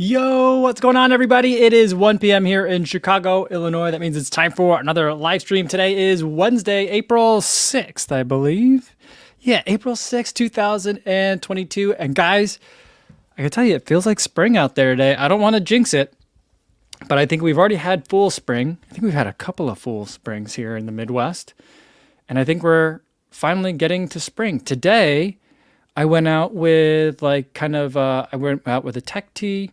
Yo, what's going on, everybody? It is 1 p.m. here in Chicago, Illinois. That means it's time for another live stream. Today is Wednesday, April 6th, I believe. Yeah, April 6th, 2022. And guys, I can tell you, it feels like spring out there today. I don't want to jinx it, but I think we've already had full spring. I think we've had a couple of full springs here in the Midwest. And I think we're finally getting to spring. Today, I went out with I went out with a tech tee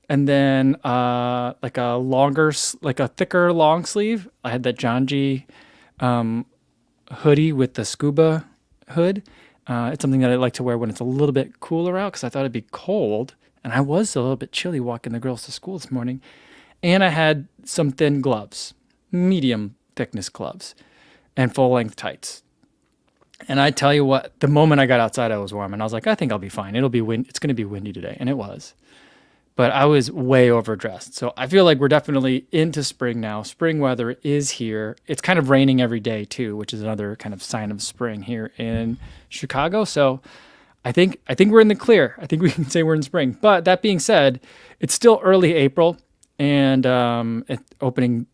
and then like a thicker long sleeve. I had that John G hoodie with the scuba hood. It's something that I like to wear when it's a little bit cooler out because I thought it'd be cold. And I was a little bit chilly walking the girls to school this morning. And I had some thin gloves, medium thickness gloves, and full length tights. And I tell you what, the moment I got outside, I was warm, and I was like, I think I'll be fine. It'll be It's going to be windy today, and it was. But I was way overdressed, so I feel like we're definitely into spring now. Spring weather is here. It's kind of raining every day too, which is another kind of sign of spring here in Chicago. So I think we're in the clear. I think we can say we're in spring. But that being said, it's still early April, and opening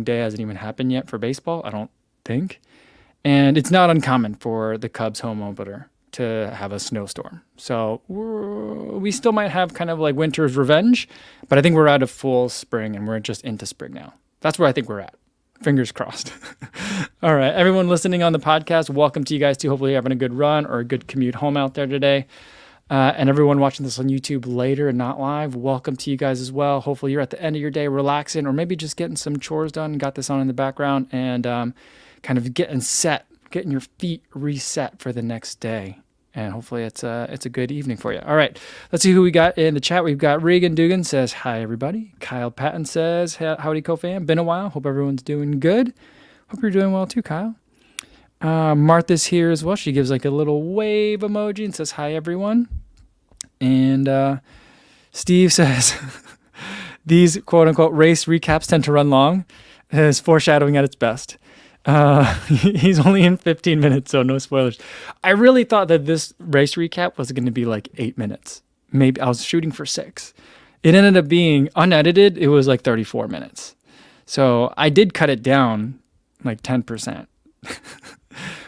day hasn't even happened yet for baseball. I don't think. And it's not uncommon for the Cubs home opener to have a snowstorm. So we still might have kind of like winter's revenge, but I think we're out of full spring and we're just into spring now. That's where I think we're at. Fingers crossed. All right, everyone listening on the podcast, welcome to you guys too. Hopefully you're having a good run or a good commute home out there today. And everyone watching this on YouTube later and not live, welcome to you guys as well. Hopefully you're at the end of your day relaxing or maybe just getting some chores done, got this on in the background, and kind of getting your feet reset for the next day. And hopefully it's a good evening for you. All right, let's see who we got in the chat. We've got Regan Dugan says, hi, everybody. Kyle Patton says, howdy, co-fam. Been a while. Hope everyone's doing good. Hope you're doing well too, Kyle. Martha's here as well. She gives like a little wave emoji and says, hi, everyone. And Steve says, these quote-unquote race recaps tend to run long. Is foreshadowing at its best. He's only in 15 minutes, so no spoilers. I really thought that this race recap was going to be like 8 minutes. Maybe I was shooting for 6. It ended up being unedited. It was like 34 minutes. So I did cut it down like 10%,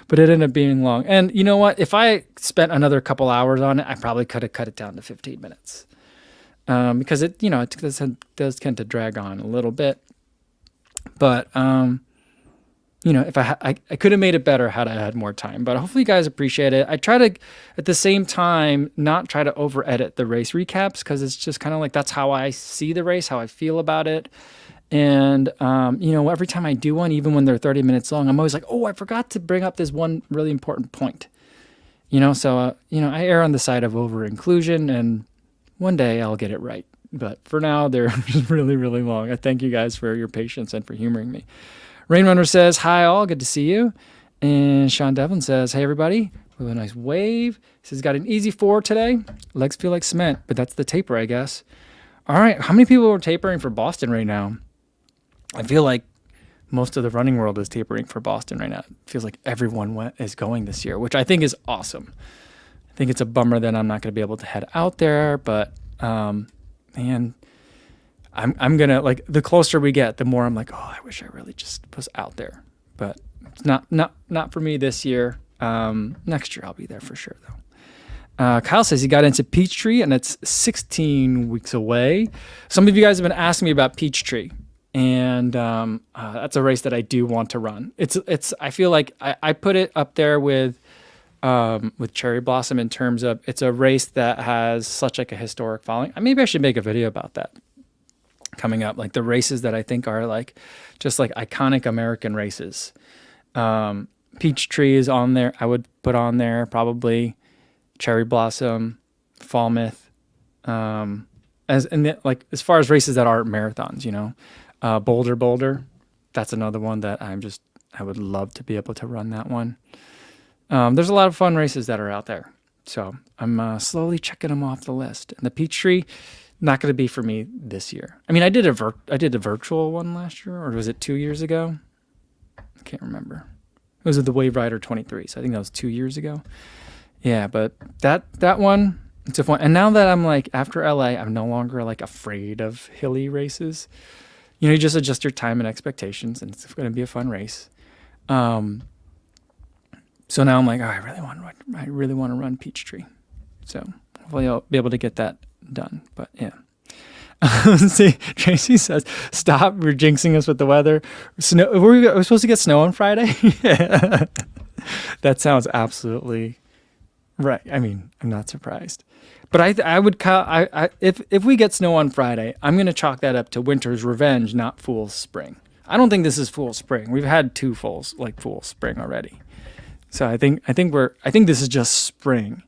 but it ended up being long. And you know what? If I spent another couple hours on it, I probably could have cut it down to 15 minutes. Because it does tend to drag on a little bit. But, if I could have made it better had I had more time, but hopefully you guys appreciate it. I try to, at the same time, not try to over edit the race recaps because it's just kind of like, that's how I see the race, how I feel about it. And, every time I do one, even when they're 30 minutes long, I'm always like, oh, I forgot to bring up this one really important point, so, I err on the side of over inclusion and one day I'll get it right. But for now, they're just really, really long. I thank you guys for your patience and for humoring me. Rainrunner says, hi all, good to see you. And Sean Devlin says, hey everybody, with a nice wave. He says, got an easy 4 today. Legs feel like cement, but that's the taper, I guess. All right, how many people are tapering for Boston right now? I feel like most of the running world is tapering for Boston right now. It feels like everyone is going this year, which I think is awesome. I think it's a bummer that I'm not going to be able to head out there, but man, I'm going to, like, the closer we get, the more I'm like, oh, I wish I really just was out there. But it's not for me this year. Next year I'll be there for sure, though. Kyle says he got into Peachtree, and it's 16 weeks away. Some of you guys have been asking me about Peachtree, and that's a race that I do want to run. I feel like I put it up there with Cherry Blossom in terms of it's a race that has such like a historic following. Maybe I should make a video about that coming up, like the races that I think are like just like iconic American races. Peachtree is on there. I would put on there probably Cherry Blossom, Falmouth, as far as races that aren't marathons, Boulder. That's another one that I would love to be able to run that one. There's a lot of fun races that are out there. So I'm slowly checking them off the list. And the Peachtree, not going to be for me this year. I mean, I did a virtual one last year, or was it 2 years ago? I can't remember. It was with the Wave Rider 23, so I think that was 2 years ago. Yeah, but that one, It's a fun. And now that I'm like after LA, I'm no longer like afraid of hilly races. You just adjust your time and expectations, and it's going to be a fun race. Um, so now I'm like, oh, I really want to run Peachtree. So hopefully I'll be able to get that done. But yeah. See, Tracy says, stop. We're jinxing us with the weather. Snow. Were we supposed to get snow on Friday? Yeah. That sounds absolutely right. I mean, I'm not surprised. But I would if we get snow on Friday, I'm going to chalk that up to winter's revenge, not fool's spring. I don't think this is fool's spring. We've had two fool spring already. So I think this is just spring.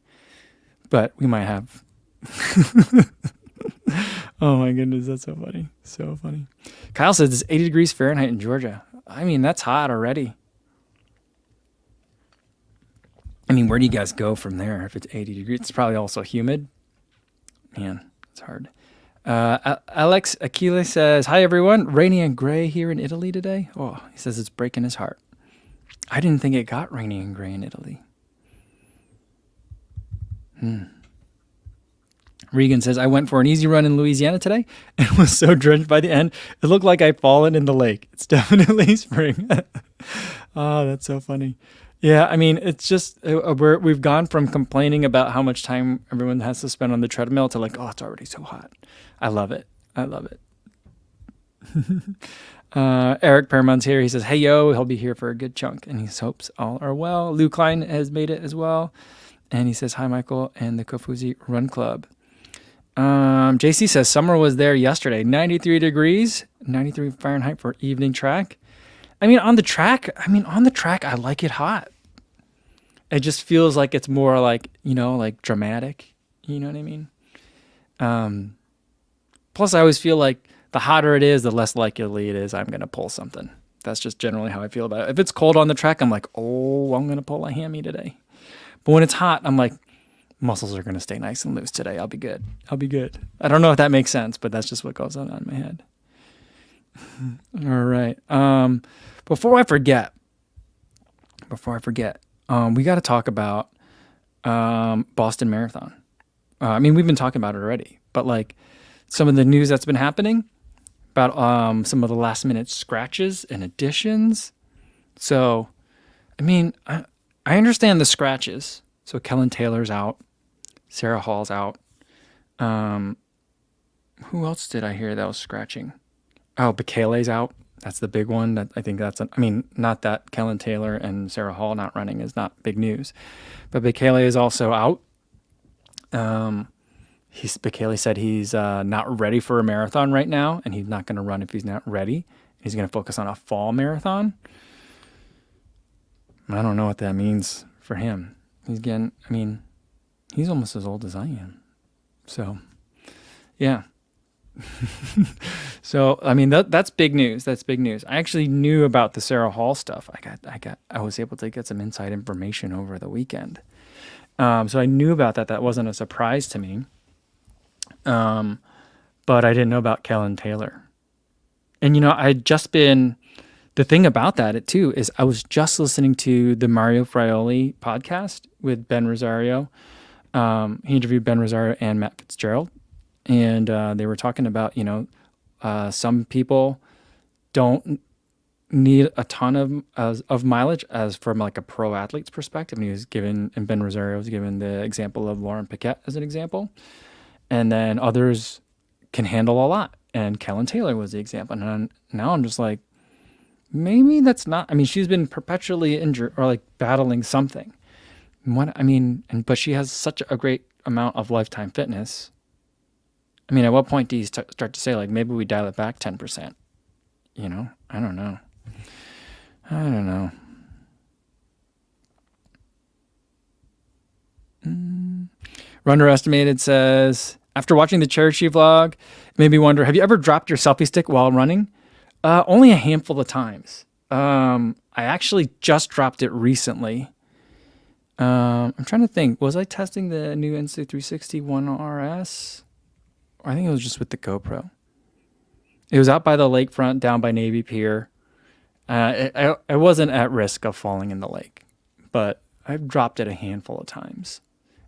But we might have Oh my goodness, that's so funny. So funny. Kyle says it's 80 degrees Fahrenheit in Georgia. I mean, that's hot already. I mean, where do you guys go from there if it's 80 degrees? It's probably also humid. Man, it's hard. Alex Aquile says, hi everyone. Rainy and gray here in Italy today. Oh, he says it's breaking his heart. I didn't think it got rainy and gray in Italy. Regan says, I went for an easy run in Louisiana today and was so drenched by the end. It looked like I'd fallen in the lake. It's definitely spring. Oh, that's so funny. Yeah, I mean, it's just, we've gone from complaining about how much time everyone has to spend on the treadmill to like, oh, it's already so hot. I love it. I love it. Eric Paramount's here. He says, hey, yo, he'll be here for a good chunk. And he hopes all are well. Lou Klein has made it as well. And he says, hi, Michael and the Kofuzi Run Club. JC says summer was there yesterday. 93 degrees, 93 Fahrenheit for evening track. I mean, on the track, I like it hot. It just feels like it's more like, like dramatic. You know what I mean? Plus, I always feel like the hotter it is, the less likely it is I'm going to pull something. That's just generally how I feel about it. If it's cold on the track, I'm like, oh, I'm going to pull a hammy today. But when it's hot, I'm like, muscles are going to stay nice and loose today. I'll be good. I don't know if that makes sense, but that's just what goes on in my head. All right. Before I forget, we got to talk about Boston Marathon. I mean, we've been talking about it already, but like some of the news that's been happening about some of the last minute scratches and additions. So, I mean, I understand the scratches. So Kellen Taylor's out. Sarah Hall's out. Who else did I hear that was scratching? Oh, Bekele's out. That's the big one. Not that Kellen Taylor and Sarah Hall not running is not big news, but Bekele is also out. Bekele said he's not ready for a marathon right now, and he's not going to run if he's not ready. He's going to focus on a fall marathon. I don't know what that means for him. He's almost as old as I am. So, yeah. So, I mean, that's big news. That's big news. I actually knew about the Sarah Hall stuff. I was able to get some inside information over the weekend. So I knew about that. That wasn't a surprise to me. But I didn't know about Kellen Taylor. And, the thing about that too is I was just listening to the Mario Fraioli podcast with Ben Rosario. He interviewed Ben Rosario and Matt Fitzgerald, and they were talking about, some people don't need a ton of mileage as from like a pro athlete's perspective. And Ben Rosario was given the example of Lauren Piquet as an example. And then others can handle a lot. And Kellen Taylor was the example. And now I'm just like, maybe that's not, she's been perpetually injured or like battling something. But she has such a great amount of lifetime fitness. At what point do you start to say, like, maybe we dial it back 10%? I don't know. Underestimated says, after watching the Cherokee vlog, it made me wonder, have you ever dropped your selfie stick while running? Only a handful of times. I actually just dropped it recently. I'm trying to think. Was I testing the new Insta360 ONE RS? I think it was just with the GoPro. It was out by the lakefront, down by Navy Pier. I wasn't at risk of falling in the lake, but I've dropped it a handful of times.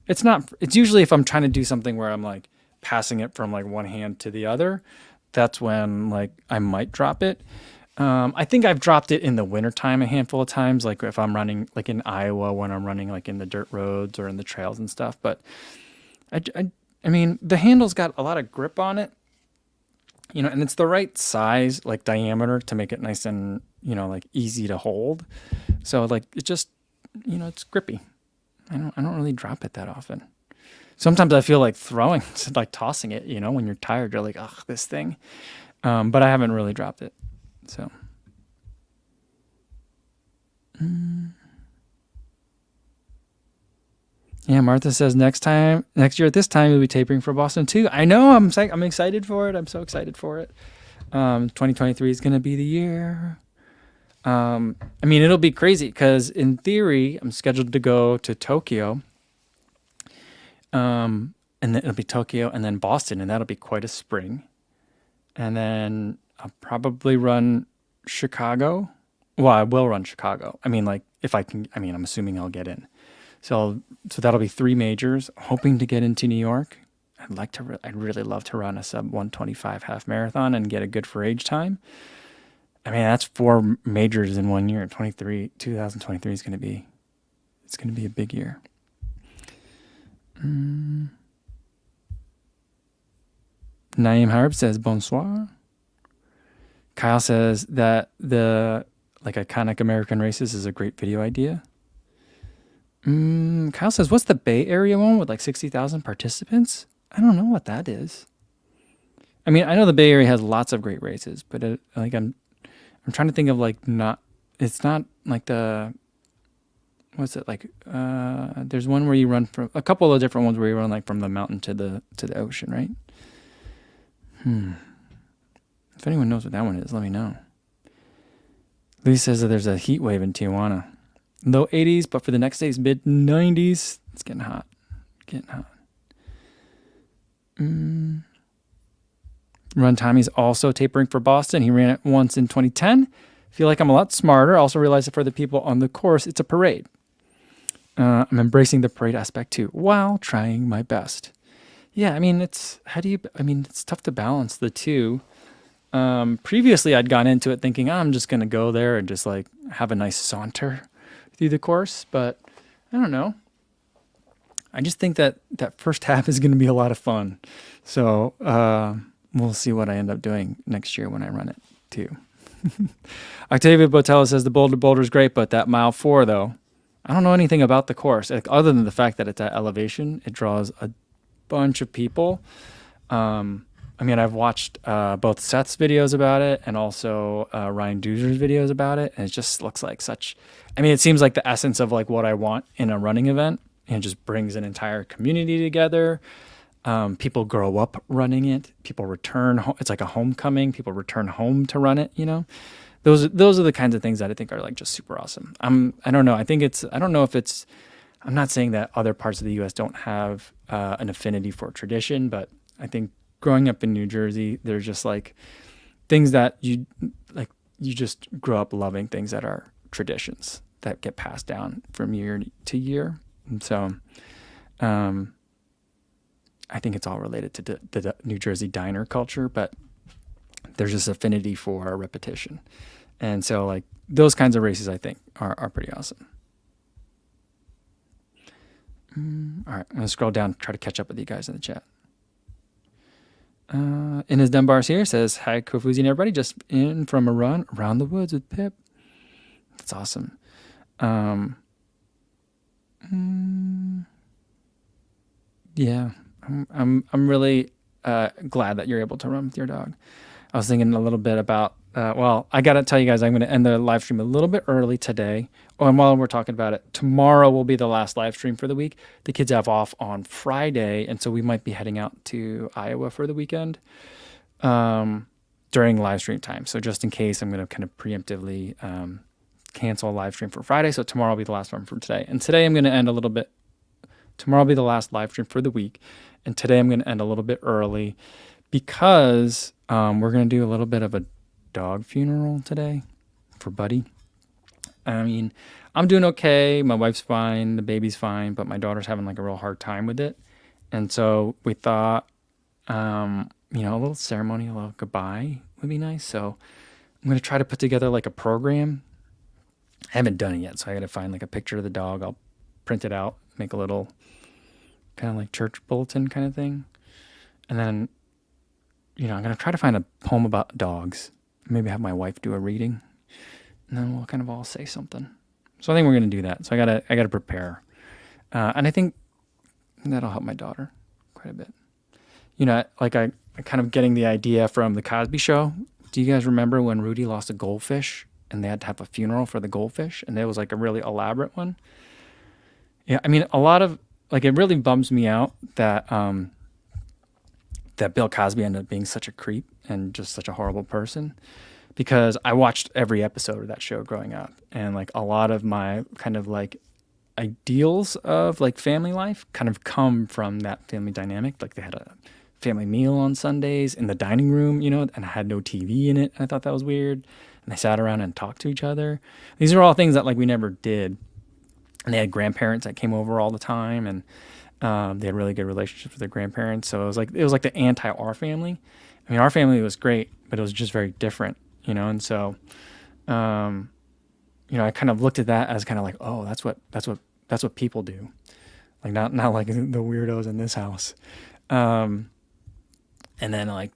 It's not. It's usually if I'm trying to do something where I'm like passing it from like one hand to the other. That's when like I might drop it. I think I've dropped it in the wintertime a handful of times, like if I'm running like in Iowa when I'm running like in the dirt roads or in the trails and stuff. But I mean, the handle's got a lot of grip on it, and it's the right size, like diameter to make it nice and, like easy to hold. So like it just, it's grippy. I don't really drop it that often. Sometimes I feel like throwing, like tossing it, when you're tired, you're like, ugh, this thing. But I haven't really dropped it. So. Yeah, Martha says next year at this time, we'll be tapering for Boston too. I know, I'm excited for it. I'm so excited for it. 2023 is going to be the year. I mean, it'll be crazy because in theory, I'm scheduled to go to Tokyo. And then it'll be Tokyo and then Boston, and that'll be quite a spring. And then I'll probably run Chicago. Well, I will run Chicago. I mean, like if I can, I'm assuming I'll get in. So that'll be 3 majors. Hoping to get into New York. I'd really love to run a sub 125 half marathon and get a good for age time. I mean, that's 4 majors in 1 year. 2023 is going to be, it's going to be a big year. Naeem Harb says bonsoir. Kyle says that the like iconic American races is a great video idea. Kyle says, what's the Bay Area one with like 60,000 participants? I don't know what that is. I mean, I know the Bay Area has lots of great races, but I'm trying to think of like it's not like what's it like? There's one where you run from a couple of different ones where you run like from the mountain to the ocean, right? If anyone knows what that one is, let me know. Lee says that there's a heat wave in Tijuana. Low 80s, but for the next days, mid 90s. It's getting hot. Run Tommy's also tapering for Boston. He ran it once in 2010. Feel like I'm a lot smarter. Also realize that for the people on the course, it's a parade. I'm embracing the parade aspect too, while trying my best. Yeah, I mean, it's tough to balance the two. Previously, I'd gone into it thinking, I'm just going to go there and just like have a nice saunter through the course. But I don't know. I just think that first half is going to be a lot of fun. So we'll see what I end up doing next year when I run it too. Octavia Botella says the Boulder is great, but that mile 4 though, I don't know anything about the course other than the fact that it's at elevation. It draws a bunch of people. I mean, I've watched both Seth's videos about it and also Ryan Doozer's videos about it, and it just looks like it seems like the essence of like what I want in a running event, and it just brings an entire community together. People grow up running it. People return home. It's like a homecoming. People return home to run it. Those are the kinds of things that I think are like just super awesome. I don't know. I don't know if it's. I'm not saying that other parts of the U.S. don't have an affinity for tradition, but I think growing up in New Jersey, there's just like things that you just grow up loving things that are traditions that get passed down from year to year. And so, I think it's all related to the New Jersey diner culture, but there's this affinity for repetition. And so like those kinds of races, I think are pretty awesome. All right, I'm going to scroll down, try to catch up with you guys in the chat. In his Dunbars here says, hi, Kofuzi and everybody, just in from a run around the woods with Pip. That's awesome. Yeah, I'm really glad that you're able to run with your dog. I was thinking a little bit about, I got to tell you guys, I'm going to end the live stream a little bit early today. Oh, and while we're talking about it, tomorrow will be the last live stream for the week. The kids have off on Friday, and so we might be heading out to Iowa for the weekend during live stream time. So just in case, I'm going to kind of preemptively cancel a live stream for Friday. So tomorrow will be the last one from today. And today I'm going to end a little bit. Tomorrow will be the last live stream for the week. And today I'm going to end a little bit early because we're going to do a little bit of a dog funeral today for Buddy. I mean, I'm doing okay. My wife's fine. The baby's fine, but my daughter's having like a real hard time with it. And so we thought, a little ceremony, a little goodbye would be nice. So I'm going to try to put together like a program. I haven't done it yet. So I got to find like a picture of the dog. I'll print it out, make a little kind of like church bulletin kind of thing. And then, I'm going to try to find a poem about dogs. Maybe have my wife do a reading, and then we'll kind of all say something. So I think we're going to do that. So I gotta prepare. And I think that'll help my daughter quite a bit. I kind of getting the idea from the Cosby Show. Do you guys remember when Rudy lost a goldfish and they had to have a funeral for the goldfish? And it was like a really elaborate one. Yeah. I mean, a lot of like, it really bums me out that, that Bill Cosby ended up being such a creep and just such a horrible person, because I watched every episode of that show growing up, and like a lot of my kind of like ideals of like family life kind of come from that family dynamic. Like they had a family meal on Sundays in the dining room, and I had no TV in it. I thought that was weird. And they sat around and talked to each other. These are all things that like we never did. And they had grandparents that came over all the time, and they had really good relationships with their grandparents. So it was like the anti our family. I mean, our family was great, but it was just very different, And so, I kind of looked at that as kind of like, oh, that's what people do. Like not like the weirdos in this house. And then I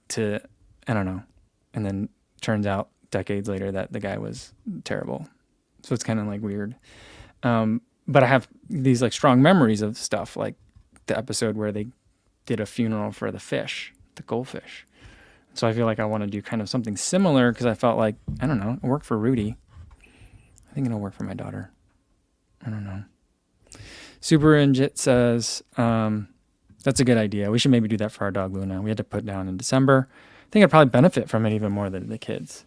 don't know. And then turns out decades later that the guy was terrible. So it's kind of like weird. But I have these like strong memories of stuff like the episode where they did a funeral for the fish, the goldfish. So I feel like I want to do kind of something similar, because I felt like, I don't know, it worked for Rudy. I think it'll work for my daughter. I don't know. Super Injit says, that's a good idea. We should maybe do that for our dog Luna. We had to put down in December. I think I'd probably benefit from it even more than the kids.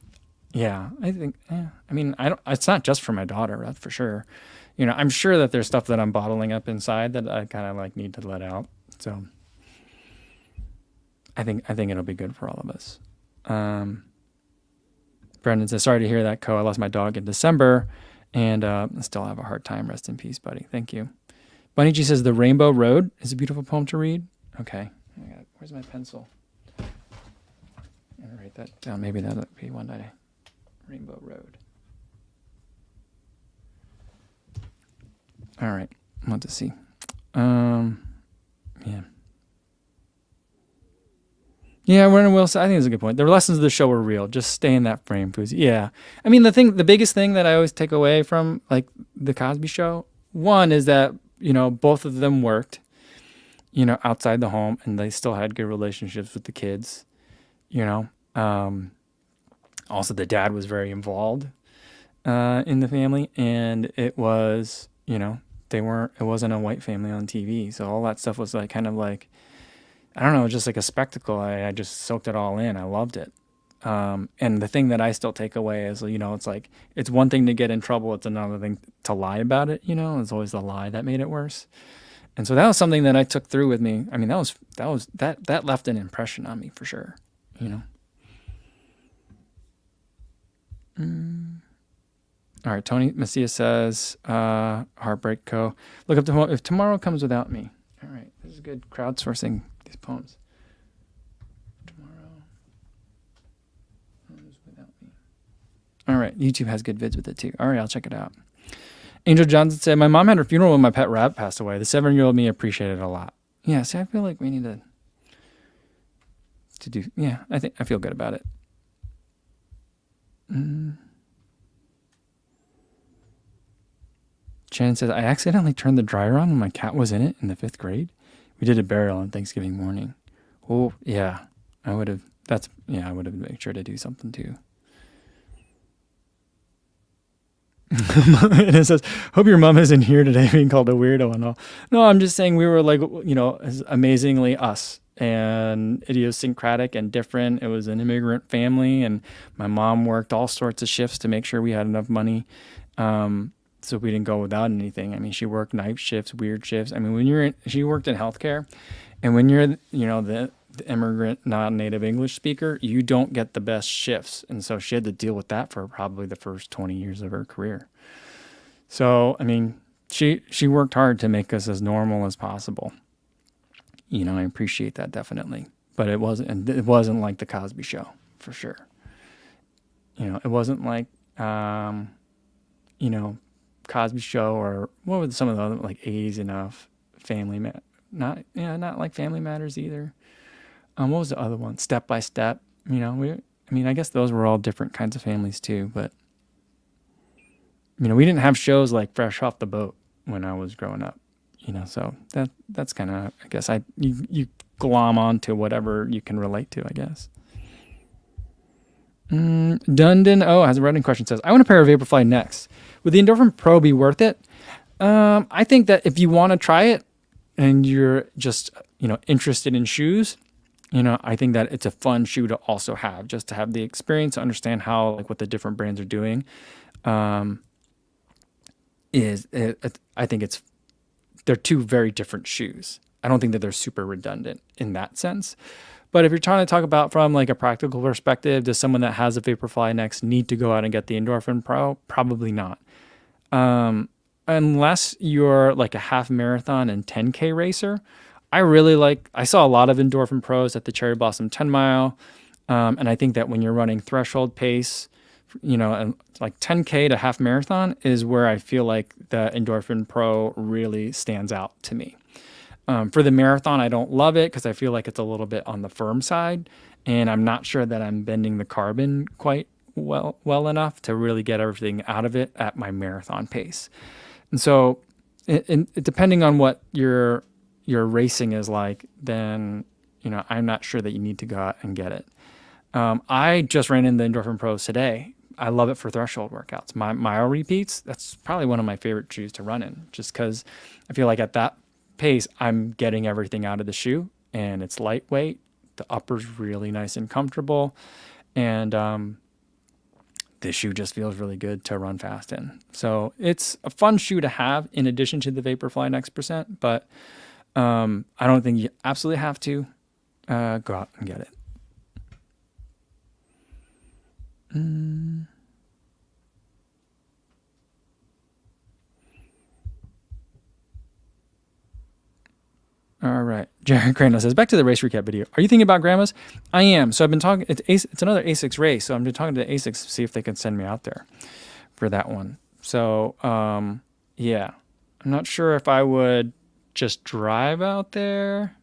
Yeah, I think, I mean, it's not just for my daughter, that's for sure. I'm sure that there's stuff that I'm bottling up inside that I kind of like need to let out. So I think it'll be good for all of us. Brendan says, sorry to hear that, Co. I lost my dog in December and still have a hard time. Rest in peace, buddy. Thank you. Bunny G says, The Rainbow Road is a beautiful poem to read. Okay. Where's my pencil? I'm going to write that down. Maybe that'll be one day. Rainbow Road. All right. I want to see. Yeah. Yeah, Werner Wilson, I think it's a good point. The lessons of the show were real. Just stay in that frame, Poozy. Yeah. I mean, the biggest thing that I always take away from like the Cosby Show, one is that, both of them worked, outside the home, and they still had good relationships with the kids, Also, the dad was very involved in the family, and it was, it wasn't a white family on TV. So all that stuff was like kind of like, I don't know, just like a spectacle. I just soaked it all in. I loved it. And the thing that I still take away is, it's like, it's one thing to get in trouble. It's another thing to lie about it. It's always the lie that made it worse. And so that was something that I took through with me. I mean, that left an impression on me for sure. All right. Tony Messia says, Heartbreak Co. Look up to If Tomorrow Comes Without Me. All right. This is good crowdsourcing these poems. Tomorrow Comes Without Me. All right. YouTube has good vids with it too. All right. I'll check it out. Angel Johnson said, my mom had her funeral when my pet rat passed away. The 7-year-old me appreciated it a lot. Yeah. See, I feel like we need to do, yeah, I feel good about it. Shannon says, I accidentally turned the dryer on when my cat was in it in the 5th grade. We did a burial on Thanksgiving morning. Oh, yeah. I would have made sure to do something too. And it says, hope your mom isn't here today being called a weirdo and all. No, I'm just saying we were like, amazingly us and idiosyncratic and different. It was an immigrant family, and my mom worked all sorts of shifts to make sure we had enough money. So we didn't go without anything. I mean, she worked night shifts, weird shifts. I mean, she worked in healthcare, and when you're, the immigrant, non-native English speaker, you don't get the best shifts. And so she had to deal with that for probably the first 20 years of her career. So, I mean, she worked hard to make us as normal as possible. I appreciate that definitely. But it wasn't like the Cosby Show for sure. It wasn't like you know, Cosby Show, or what were some of the other like A's enough Family not like Family Matters either. What was the other one? Step by Step. I guess those were all different kinds of families too, but we didn't have shows like Fresh Off the Boat when I was growing up. So that's kind of, I guess, you glom on to whatever you can relate to, I guess. Dundon has a running question. Says, I want a pair of Vaporfly Next. Would the Endorphin Pro be worth it? I think that if you want to try it and you're just interested in shoes, I think that it's a fun shoe to also have, just to have the experience, to understand how, like, what the different brands are doing. I think they're two very different shoes. I don't think that they're super redundant in that sense. But if you're trying to talk about from like a practical perspective, does someone that has a Vaporfly Next need to go out and get the Endorphin Pro? Probably not. Unless you're like a half marathon and 10K racer. I saw a lot of Endorphin Pros at the Cherry Blossom 10 mile. And I think that when you're running threshold pace, and like 10K to half marathon is where I feel like the Endorphin Pro really stands out to me. For the marathon, I don't love it because I feel like it's a little bit on the firm side, and I'm not sure that I'm bending the carbon quite well enough to really get everything out of it at my marathon pace. And so, depending on what your racing is like, then I'm not sure that you need to go out and get it. I just ran in the Endorphin Pros today. I love it for threshold workouts. My mile repeats, that's probably one of my favorite shoes to run in, just because I feel like at that pace, I'm getting everything out of the shoe, and it's lightweight. The upper's really nice and comfortable, and the shoe just feels really good to run fast in. So it's a fun shoe to have in addition to the Vaporfly Next Percent, but I don't think you absolutely have to go out and get it. All right. Jared Crandall says, back to the race recap video. Are you thinking about grandma's? I am. So I've been talking, it's another ASICS race. So I've been talking to ASICS to see if they can send me out there for that one. So, yeah, I'm not sure if I would just drive out there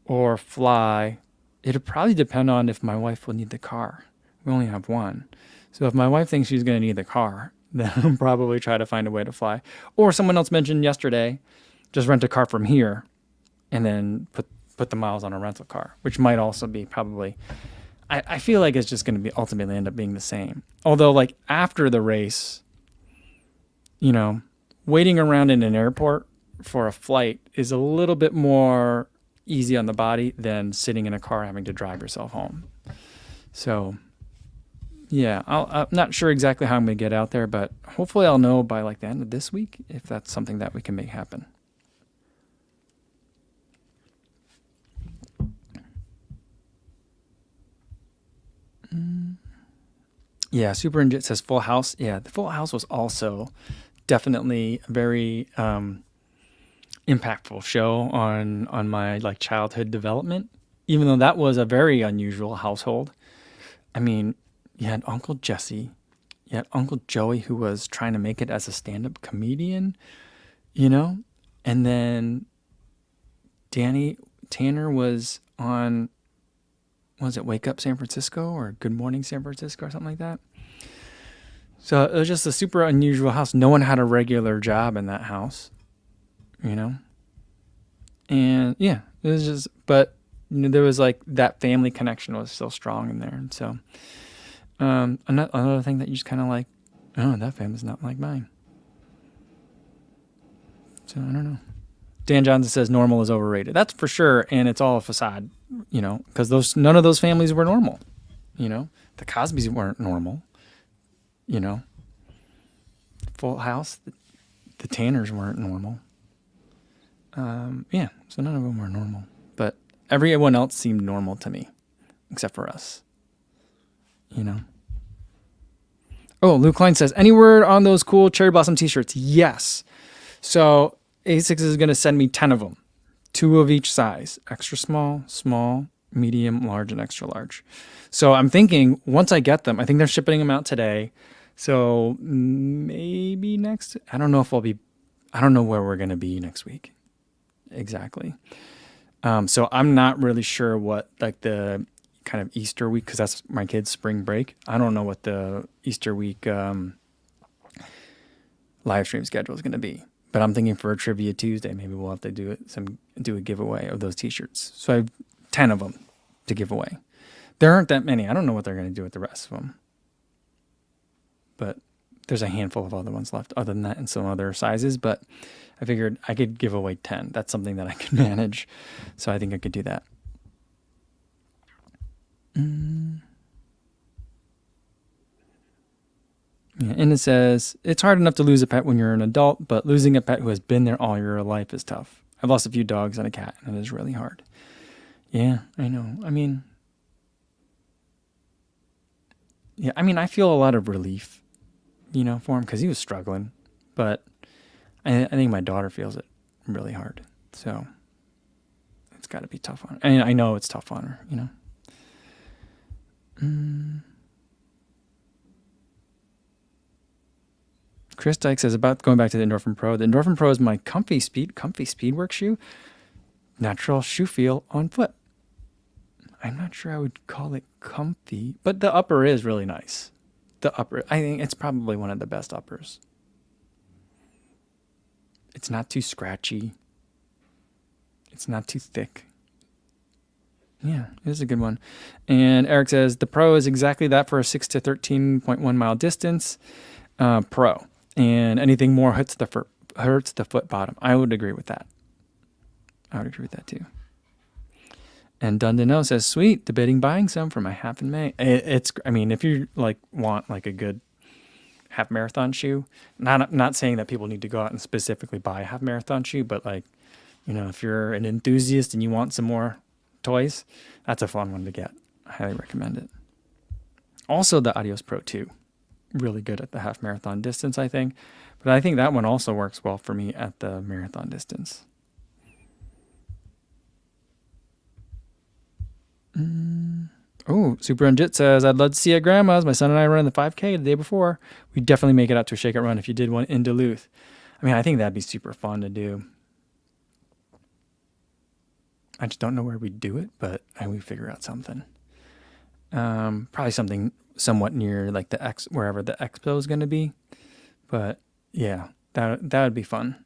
or fly. It'd probably depend on if my wife will need the car. We only have one. So if my wife thinks she's going to need the car, then I'll probably try to find a way to fly. Or someone else mentioned yesterday, just rent a car from here and then put the miles on a rental car, which might also be probably, I feel like it's just going to be ultimately end up being the same. Although, like, after the race, waiting around in an airport for a flight is a little bit more easy on the body than sitting in a car having to drive yourself home. So, yeah, I'm not sure exactly how I'm going to get out there, but hopefully I'll know by like the end of this week if that's something that we can make happen. Yeah, Super Ninja says Full House. Yeah, the Full House was also definitely a very impactful show on my like childhood development. Even though that was a very unusual household. I mean, you had Uncle Jesse, you had Uncle Joey, who was trying to make it as a stand-up comedian, and then Danny Tanner was on, was it Wake Up San Francisco or Good Morning San Francisco or something like that? So it was just a super unusual house. No one had a regular job in that house, And yeah, it was just, but there was like that family connection was still strong in there. And so another thing that you just kind of like, oh, that family's not like mine. So I don't know. Dan Johnson says normal is overrated. That's for sure, and it's all a facade, because none of those families were normal. The Cosbys weren't normal. Full House, the Tanners weren't normal. Yeah, so none of them were normal, but everyone else seemed normal to me, except for us. Oh, Luke Klein says, any word on those cool cherry blossom t-shirts? Yes. So ASICS is going to send me 10 of them, 2 of each size, extra small, small, medium, large, and extra large. So I'm thinking once I get them, I think they're shipping them out today. So maybe I don't know where we're going to be next week. Exactly. So I'm not really sure what like the kind of Easter week, because that's my kids' spring break. I don't know what the Easter week live stream schedule is going to be. But I'm thinking for a Trivia Tuesday, maybe we'll have to do a giveaway of those t-shirts. So I have 10 of them to give away. There aren't that many. I don't know what they're going to do with the rest of them. But there's a handful of other ones left other than that and some other sizes. But I figured I could give away 10. That's something that I could manage. So I think I could do that. Yeah, and it says, it's hard enough to lose a pet when you're an adult, but losing a pet who has been there all your life is tough. I've lost a few dogs and a cat, and it is really hard. Yeah, I know. I mean, I feel a lot of relief, for him because he was struggling. But I think my daughter feels it really hard. So it's got to be tough on her. And I know it's tough on her, Chris Dyke says, about going back to the Endorphin Pro. The Endorphin Pro is my comfy Speedwork shoe. Natural shoe feel on foot. I'm not sure I would call it comfy, but the upper is really nice. I think it's probably one of the best uppers. It's not too scratchy. It's not too thick. Yeah, it is a good one. And Eric says, the Pro is exactly that for a 6 to 13.1 mile distance. Pro. And anything more hurts the foot bottom. I would agree with that. I would agree with that too. And Dundano says, sweet, debating buying some for my half in May. If you want a good half marathon shoe, not saying that people need to go out and specifically buy a half marathon shoe, but if you're an enthusiast and you want some more toys, that's a fun one to get. I highly recommend it. Also the Adios Pro 2. Really good at the half marathon distance, I think. But I think that one also works well for me at the marathon distance. Oh, Super Unjit says, I'd love to see at Grandma's. My son and I ran the 5K the day before. We'd definitely make it out to a Shake It Run if you did one in Duluth. I think that'd be super fun to do. I just don't know where we'd do it, but we'd figure out something. Probably something somewhat near wherever the expo is going to be. But yeah, that would be fun.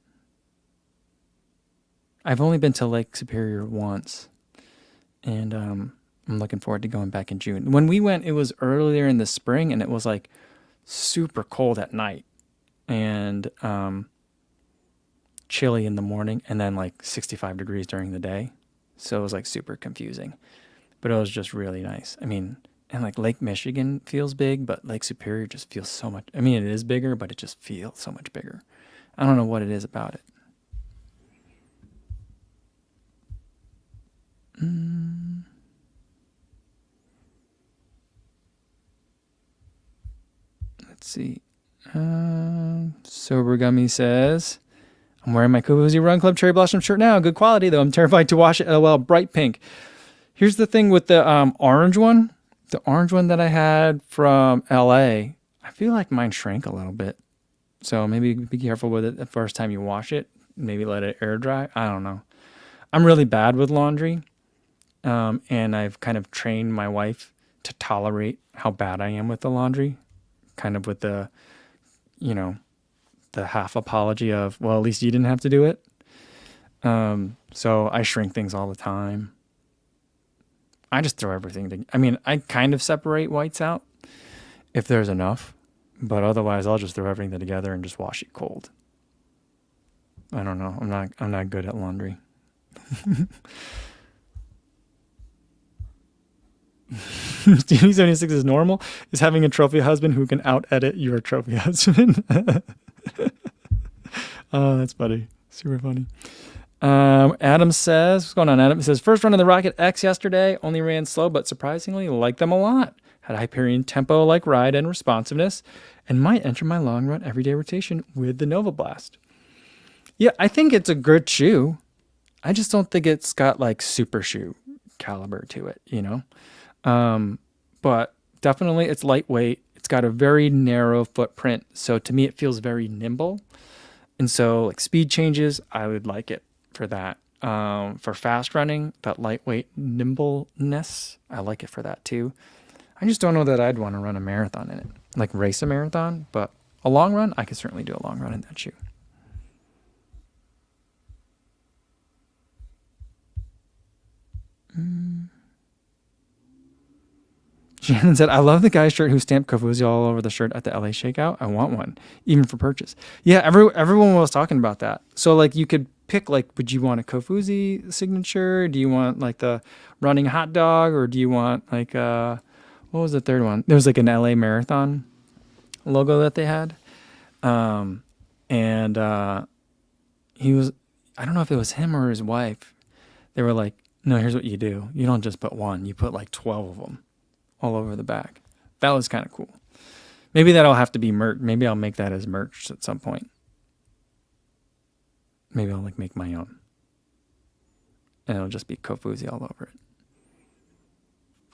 I've only been to Lake Superior once, and I'm looking forward to going back in June. When we went, it was earlier in the spring, and it was super cold at night and chilly in the morning, and then 65 degrees during the day. So it was super confusing, but it was just really nice. And Lake Michigan feels big, but Lake Superior just feels so much. It is bigger, but it just feels so much bigger. I don't know what it is about it. Let's see. Sober Gummy says, I'm wearing my Cozy Run Club Cherry Blossom shirt now. Good quality, though. I'm terrified to wash it. LOL, bright pink. Here's the thing with the orange one. The orange one that I had from LA, I feel like mine shrank a little bit. So maybe be careful with it the first time you wash it. Maybe let it air dry. I don't know. I'm really bad with laundry. And I've kind of trained my wife to tolerate how bad I am with the laundry. Kind of with the half apology of, well, at least you didn't have to do it. So I shrink things all the time. I just throw everything. I kind of separate whites out if there's enough, but otherwise I'll just throw everything together and just wash it cold. I don't know. I'm not good at laundry. Stevie76 is normal. Is having a trophy husband who can out-edit your trophy husband. Oh, that's funny. Super funny. Adam says, what's going on, Adam? He says, first run of the Rocket X yesterday. Only ran slow, but surprisingly liked them a lot. had a Hyperion tempo-like ride and responsiveness, and might enter my long run everyday rotation with the Nova Blast. Yeah, I think it's a good shoe. I just don't think it's got like super shoe caliber to it, you know? But definitely it's lightweight. It's got a very narrow footprint. So to me, it feels very nimble. And so like speed changes, I would like it for that. For fast running, that lightweight nimbleness, I like it for that too. I just don't know that I'd want to run a marathon in it, like race a marathon, but a long run, I could certainly do a long run in that shoe. Shannon said, I love the guy's shirt who stamped Kofuzi all over the shirt at the LA Shakeout. I want one, even for purchase. Yeah, everyone was talking about that. So, like, you could pick, like, would you want a Kofuzi signature? Do you want, like, the running hot dog? Or do you want, like, what was the third one? There was, like, an LA Marathon logo that they had. And he was, I don't know if it was him or his wife. They were like, no, here's what you do. You don't just put one, you put, like, 12 of them all over the back. That was kind of cool. Maybe that'll have to be merch. Maybe I'll make that as merch at some point. Maybe I'll like make my own. And it'll just be Kofuzi all over it.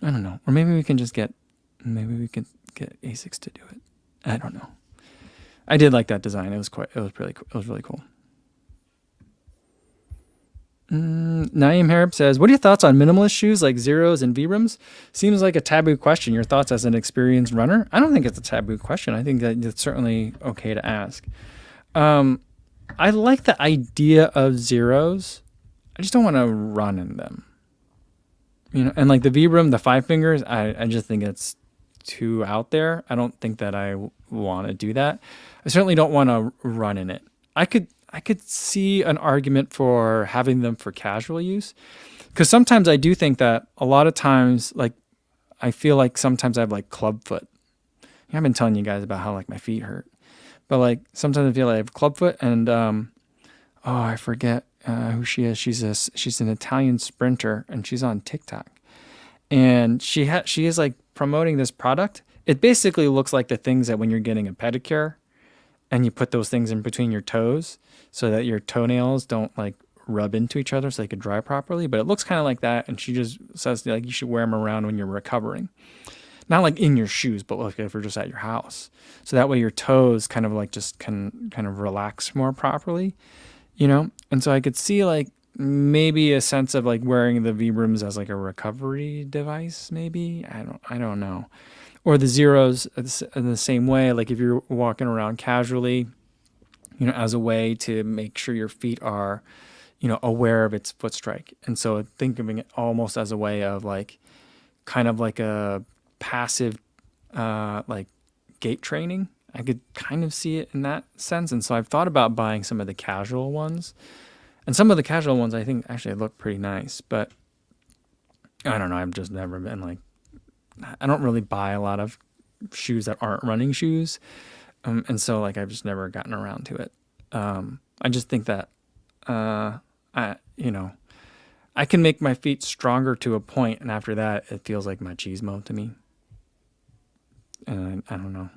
I don't know. Or maybe we can get ASICS to do it. I don't know. I did like that design. It was really cool. Naeem Harib says, what are your thoughts on minimalist shoes like Zeros and Vibrams? Seems like a taboo question. Your thoughts as an experienced runner? I don't think it's a taboo question. I think that it's certainly okay to ask. I like the idea of Zeros. I just don't want to run in them. You know, and like the Vibram, the 5 fingers, I just think it's too out there. I don't think that I want to do that. I certainly don't want to run in it. I could see an argument for having them for casual use, because sometimes I do think that a lot of times, like, I feel like sometimes I have like club foot. I've been telling you guys about how like my feet hurt, but like sometimes I feel like I have club foot, and I forget who she is. She's an Italian sprinter, and she's on TikTok, and she is like promoting this product. It basically looks like the things that when you're getting a pedicure, and you put those things in between your toes so that your toenails don't like rub into each other so they could dry properly. But it looks kind of like that. And she just says like you should wear them around when you're recovering. Not like in your shoes, but like if you're just at your house. So that way your toes kind of like just can kind of relax more properly, you know? And so I could see like maybe a sense of like wearing the Vibrams as like a recovery device, maybe. I don't know. Or the Zeros in the same way, like if you're walking around casually, you know, as a way to make sure your feet are, you know, aware of its foot strike. And so think of it almost as a way of like, kind of like a passive, like gait training. I could kind of see it in that sense. And so I've thought about buying some of the casual ones. And some of the casual ones I think actually look pretty nice. But I don't know. I've just never been like, I don't really buy a lot of shoes that aren't running shoes. And so like I've just never gotten around to it. I just think that, I can make my feet stronger to a point, and after that it feels like machismo to me. And I don't know.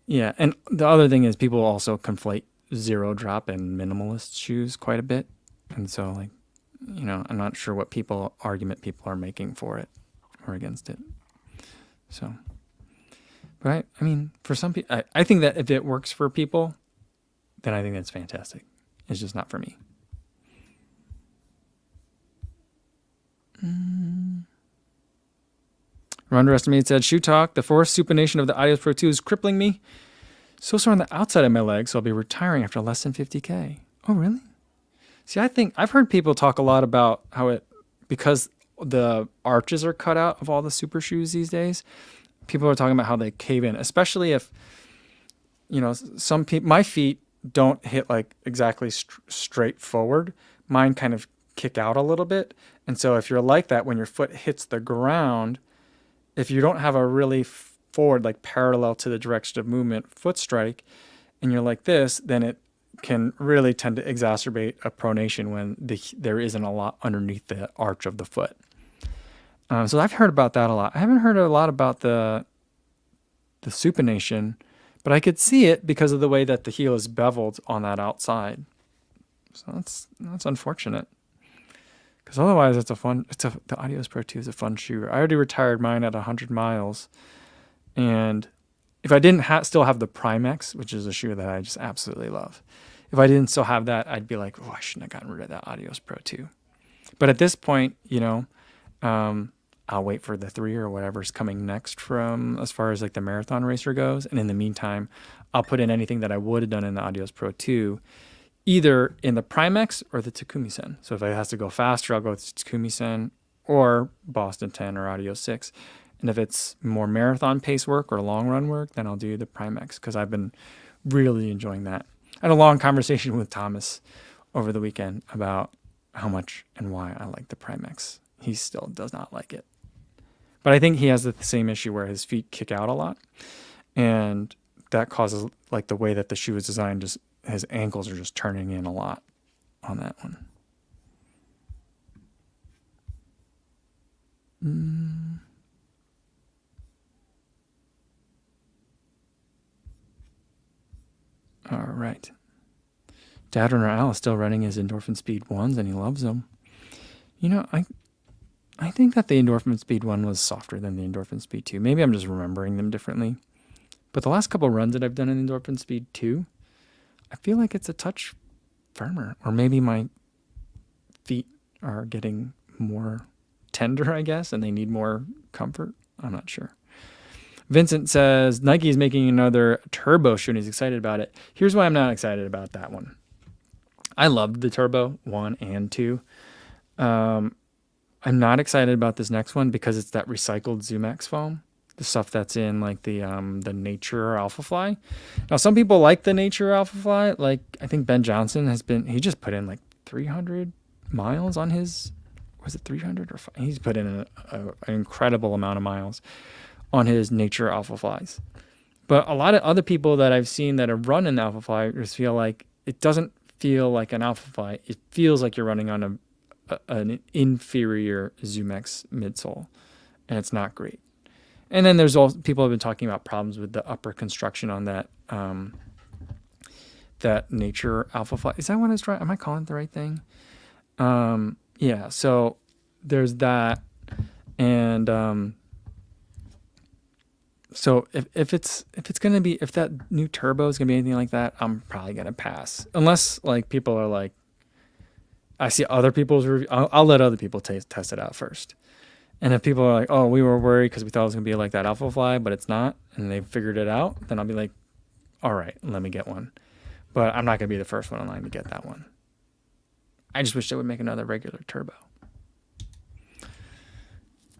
Yeah. And the other thing is people also conflate zero drop and minimalist shoes quite a bit. And so like, you know, I'm not sure what argument people are making for it or against it. So, but I mean, for some people, I think that if it works for people, then I think that's fantastic. It's just not for me. Underestimated said, Shoe Talk, the forced supination of the Adios Pro 2 is crippling me. So sore on the outside of my legs, so I'll be retiring after less than 50K. Oh, really? See, I think I've heard people talk a lot about how because the arches are cut out of all the super shoes these days, people are talking about how they cave in, especially if, you know, some people, my feet don't hit like exactly straight forward. Mine kind of kick out a little bit. And so if you're like that, when your foot hits the ground, if you don't have a really forward, like parallel to the direction of movement foot strike, and you're like this, then it can really tend to exacerbate a pronation when there isn't a lot underneath the arch of the foot. So I've heard about that a lot. I haven't heard a lot about the supination, but I could see it because of the way that the heel is beveled on that outside. So that's unfortunate. Because otherwise, the Adios Pro 2 is a fun shoe. I already retired mine at 100 miles, and if I didn't still have the Primex, which is a shoe that I just absolutely love, if I didn't still have that, I'd be like, oh, I shouldn't have gotten rid of that Adios Pro 2. But at this point, I'll wait for the 3 or whatever's coming next from as far as like the marathon racer goes. And in the meantime, I'll put in anything that I would have done in the Adios Pro 2, either in the Primex or the Takumi Sen. So if it has to go faster, I'll go with Takumi Sen or Boston 10 or Adios 6. And if it's more marathon pace work or long run work, then I'll do the Primex because I've been really enjoying that. I had a long conversation with Thomas over the weekend about how much and why I like the Primex. He still does not like it. But I think he has the same issue where his feet kick out a lot. And that causes, like, the way that the shoe is designed, just his ankles are just turning in a lot on that one. All right. Dad Runner Al is still running his Endorphin Speed 1s and he loves them. I think that the Endorphin Speed 1 was softer than the Endorphin Speed 2. Maybe I'm just remembering them differently. But the last couple runs that I've done in Endorphin Speed 2, I feel like it's a touch firmer. Or maybe my feet are getting more tender, I guess, and they need more comfort. I'm not sure. Vincent says Nike is making another Turbo shoe and he's excited about it. Here's why I'm not excited about that one. I loved the Turbo 1 and 2. I'm not excited about this next one because it's that recycled ZoomX foam, the stuff that's in like the Nature Alpha Fly. Now, some people like the Nature Alpha Fly. Like, I think Ben Johnson he just put in like 300 miles on his, was it 300 or 5? He's put in an incredible amount of miles on his Nature Alpha Flies. But a lot of other people that I've seen that have run an Alpha Fly just feel like it doesn't feel like an Alpha Fly. It feels like you're running on an inferior ZoomX midsole, and it's not great. And then there's also people have been talking about problems with the upper construction on that that Nature Alpha Fly. Is that what it's right? Am I calling it the right thing? Yeah. So there's that, and so if that new Turbo is gonna be anything like that, I'm probably gonna pass. Unless like people are like, I see other people's review. I'll let other people test it out first. And if people are like, oh, we were worried because we thought it was gonna be like that Alpha Fly, but it's not, and they figured it out, then I'll be like, all right, let me get one. But I'm not gonna be the first one in line to get that one. I just wish they would make another regular Turbo.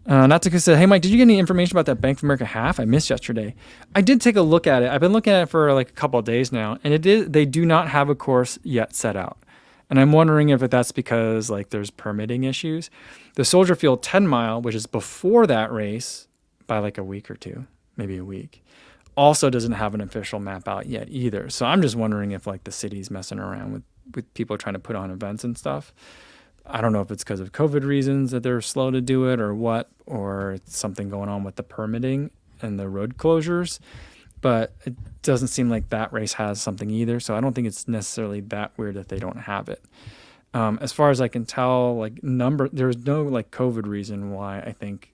Natsuka said, hey, Mike, did you get any information about that Bank of America half? I missed yesterday. I did take a look at it. I've been looking at it for like a couple of days now, and they do not have a course yet set out. And I'm wondering if that's because like there's permitting issues. The Soldier Field 10 mile, which is before that race by like a week or two, maybe a week, also doesn't have an official map out yet either. So I'm just wondering if like the city's messing around with people trying to put on events and stuff. I don't know if it's because of COVID reasons that they're slow to do it or what, or it's something going on with the permitting and the road closures. But it doesn't seem like that race has something either. So I don't think it's necessarily that weird that they don't have it. As far as I can tell, like there's no like COVID reason why I think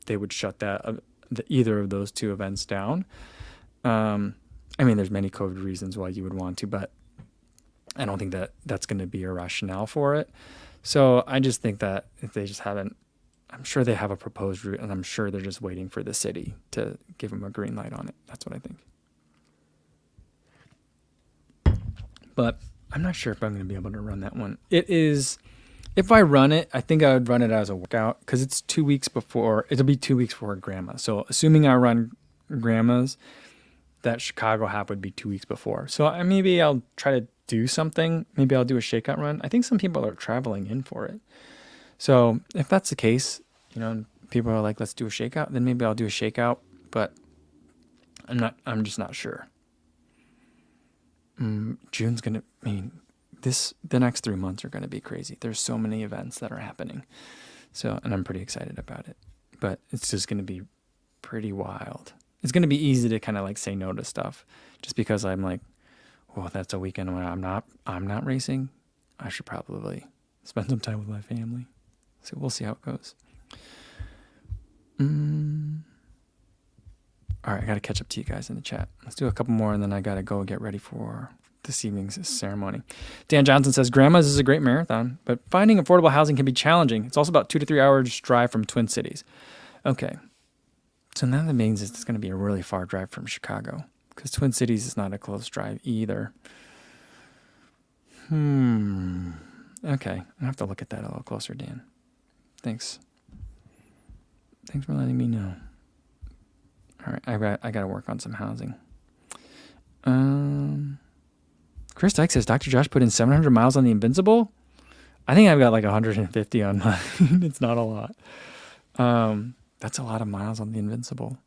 they would shut either of those two events down. I mean, there's many COVID reasons why you would want to, but I don't think that that's going to be a rationale for it. So I just think that if they just haven't, I'm sure they have a proposed route, and I'm sure they're just waiting for the city to give them a green light on it. That's what I think. But I'm not sure if I'm going to be able to run that one. It is, if I run it, I think I would run it as a workout because it's 2 weeks before, it'll be 2 weeks before Grandma. So assuming I run Grandma's, that Chicago half would be 2 weeks before. So maybe I'll try to do something. Maybe I'll do a shakeout run. I think some people are traveling in for it. So if that's the case, people are like, let's do a shakeout, then maybe I'll do a shakeout, but I'm just not sure. June's the next 3 months are going to be crazy. There's so many events that are happening. So, and I'm pretty excited about it. But it's just going to be pretty wild. It's going to be easy to kind of like say no to stuff just because I'm like, well, that's a weekend when I'm not racing. I should probably spend some time with my family. So we'll see how it goes. All right, I got to catch up to you guys in the chat. Let's do a couple more, and then I got to go get ready for this evening's ceremony. Dan Johnson says, Grandma's is a great marathon, but finding affordable housing can be challenging. It's also about 2 to 3 hours drive from Twin Cities. Okay, so now that means it's going to be a really far drive from Chicago, because Twin Cities is not a close drive either. Okay, I have to look at that a little closer, Dan. Thanks for letting me know. All right, I got to work on some housing. Chris Dyke says, Dr. Josh put in 700 miles on the Invincible. I think I've got like 150 on mine. It's not a lot. That's a lot of miles on the Invincible.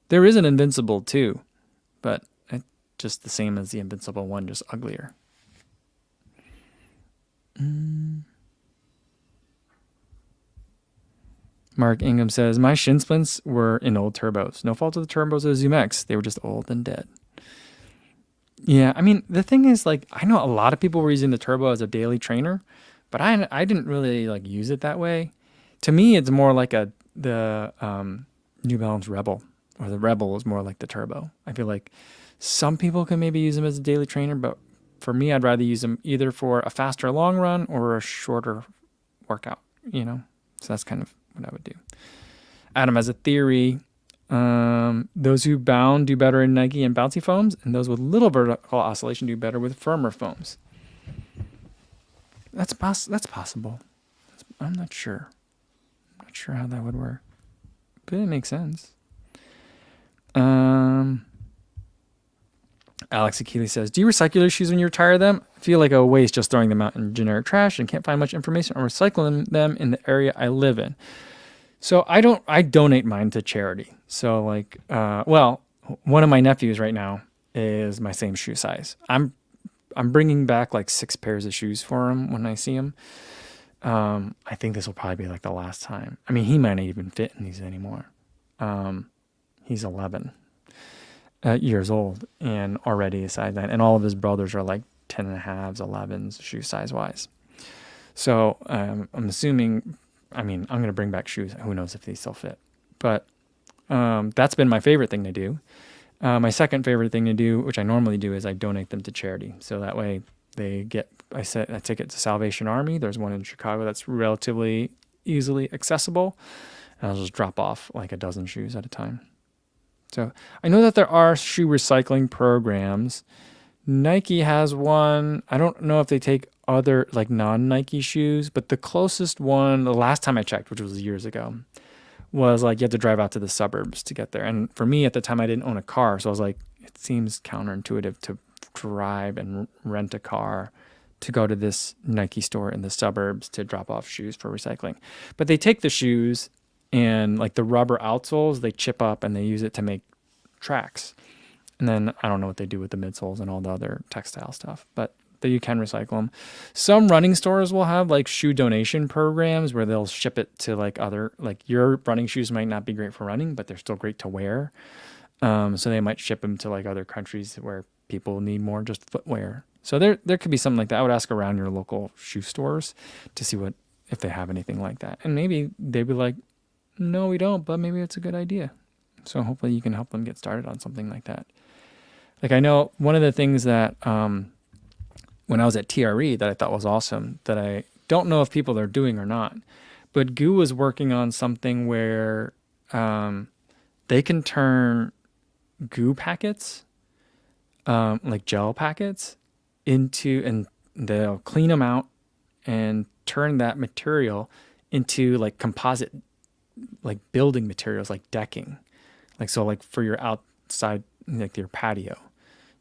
There is an Invincible too, but it's just the same as the Invincible one, just uglier. Mark Ingham says, my shin splints were in old turbos. No fault of the turbos of Zoom X. They were just old and dead. Yeah, I mean, the thing is, like, I know a lot of people were using the turbo as a daily trainer, but I didn't really, like, use it that way. To me, it's more like the New Balance Rebel, or the Rebel is more like the turbo. I feel like some people can maybe use them as a daily trainer, but for me, I'd rather use them either for a faster long run or a shorter workout, you know? So that's kind of what I would do. Adam has a theory. Those who bound do better in Nike and bouncy foams, and those with little vertical oscillation do better with firmer foams. That's possible. I'm not sure. I'm not sure how that would work, but it makes sense. Alex Akili says, do you recycle your shoes when you retire them? I feel like a waste just throwing them out in generic trash and can't find much information on recycling them in the area I live in. So I donate mine to charity. So like, one of my nephews right now is my same shoe size. I'm bringing back like 6 pairs of shoes for him when I see him. I think this will probably be like the last time. I mean, he might not even fit in these anymore. He's 11 years old and already a size 9, and all of his brothers are like 10 and a halves, 11s shoe size wise. So I'm assuming, I mean, I'm going to bring back shoes. Who knows if they still fit, but that's been my favorite thing to do. My second favorite thing to do, which I normally do, is I donate them to charity. So that way they get, I take it to Salvation Army. There's one in Chicago that's relatively easily accessible. And I'll just drop off like a dozen shoes at a time. So I know that there are shoe recycling programs. Nike has one. I don't know if they take other like non-Nike shoes, but the closest one, the last time I checked, which was years ago, was like you have to drive out to the suburbs to get there. And for me at the time, I didn't own a car. So I was like, it seems counterintuitive to drive and rent a car to go to this Nike store in the suburbs to drop off shoes for recycling. But they take the shoes and like the rubber outsoles, they chip up and they use it to make tracks. And then I don't know what they do with the midsoles and all the other textile stuff, but you can recycle them. Some running stores will have like shoe donation programs where they'll ship it to like other, like your running shoes might not be great for running, but they're still great to wear. So they might ship them to like other countries where people need more just footwear. So there could be something like that. I would ask around your local shoe stores to see if they have anything like that. And maybe they'd be like, no, we don't, but maybe it's a good idea. So hopefully you can help them get started on something like that. Like I know one of the things that when I was at TRE that I thought was awesome, that I don't know if people are doing or not, but GU was working on something where they can turn GU packets, like gel packets, into, and they'll clean them out and turn that material into like composite, like building materials, like decking. Like, so like for your outside, like your patio,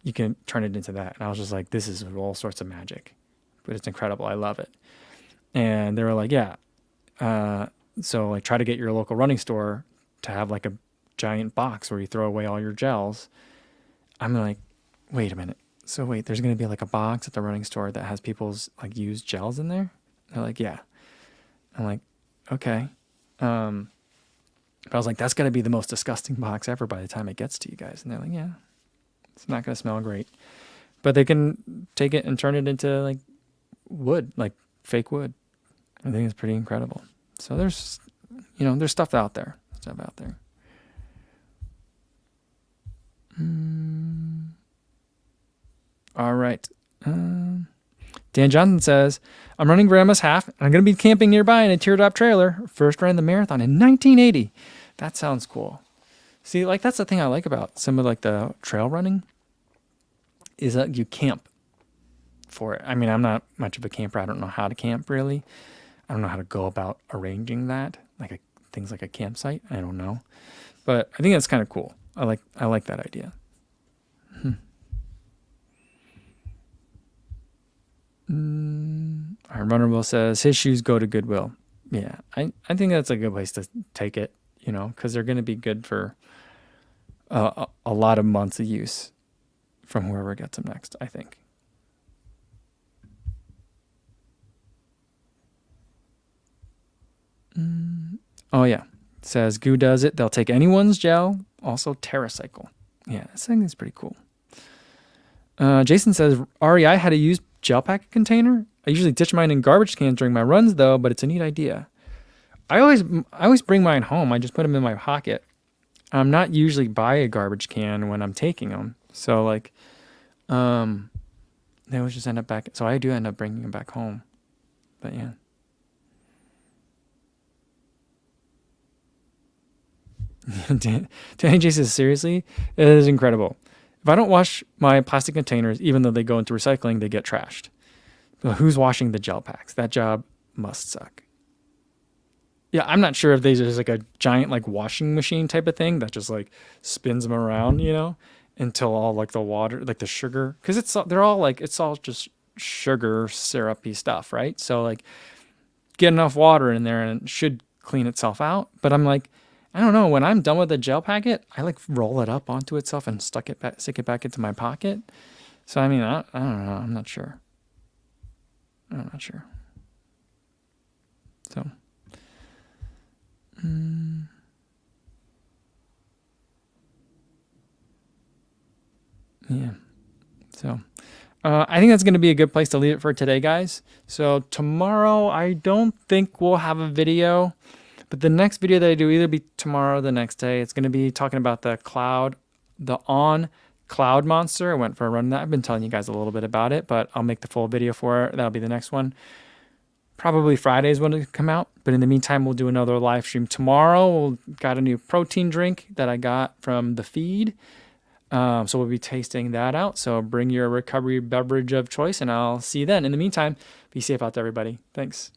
you can turn it into that. And I was just like, this is all sorts of magic, but it's incredible. I love it. And they were like, yeah. So like try to get your local running store to have like a giant box where you throw away all your gels. I'm like, wait a minute. So wait, there's going to be like a box at the running store that has people's like used gels in there? They're like, yeah. I'm like, okay. But I was like, that's got to be the most disgusting box ever by the time it gets to you guys. And they're like, yeah, it's not going to smell great. But they can take it and turn it into like wood, like fake wood. I think it's pretty incredible. So there's, there's stuff out there. All right. Dan Johnson says, I'm running Grandma's half, and I'm going to be camping nearby in a teardrop trailer. First ran the marathon in 1980. That sounds cool. See, like that's the thing I like about some of like the trail running is that you camp for it. I mean, I'm not much of a camper. I don't know how to camp really. I don't know how to go about arranging that, like things like a campsite. I don't know, but I think that's kind of cool. I like that idea. Our Runnerville says his shoes go to Goodwill. Yeah, I think that's a good place to take it, because they're going to be good for a lot of months of use from whoever gets them next, I think. Oh, yeah. It says Goo does it. They'll take anyone's gel. Also, TerraCycle. Yeah, I think it's pretty cool. Jason says, REI had a used gel packet container. I usually ditch mine in garbage cans during my runs, though, but it's a neat idea. I always bring mine home. I just put them in my pocket. I'm not usually by a garbage can when I'm taking them. So, like, they always just end up back. So I do end up bringing them back home. But, yeah. Danny J says, seriously, it is incredible. If I don't wash my plastic containers, even though they go into recycling, they get trashed. But who's washing the gel packs? That job must suck. Yeah, I'm not sure if there's like a giant like washing machine type of thing that just like spins them around, until all like the water, like the sugar, because it's all just sugar syrupy stuff, right? So like get enough water in there and it should clean itself out. But I'm like, I don't know. When I'm done with the gel packet, I like roll it up onto itself and stick it back into my pocket. So I mean, I don't know. I'm not sure. So, yeah. So, I think that's going to be a good place to leave it for today, guys. So tomorrow, I don't think we'll have a video. But the next video that I do, either be tomorrow or the next day, it's going to be talking about the On Cloud Monster. I went for a run. I've been telling you guys a little bit about it, but I'll make the full video for it. That'll be the next one. Probably Friday is when it'll come out. But in the meantime, we'll do another live stream tomorrow. We'll got a new protein drink that I got from the feed. So we'll be tasting that out. So bring your recovery beverage of choice, and I'll see you then. In the meantime, be safe out there, everybody. Thanks.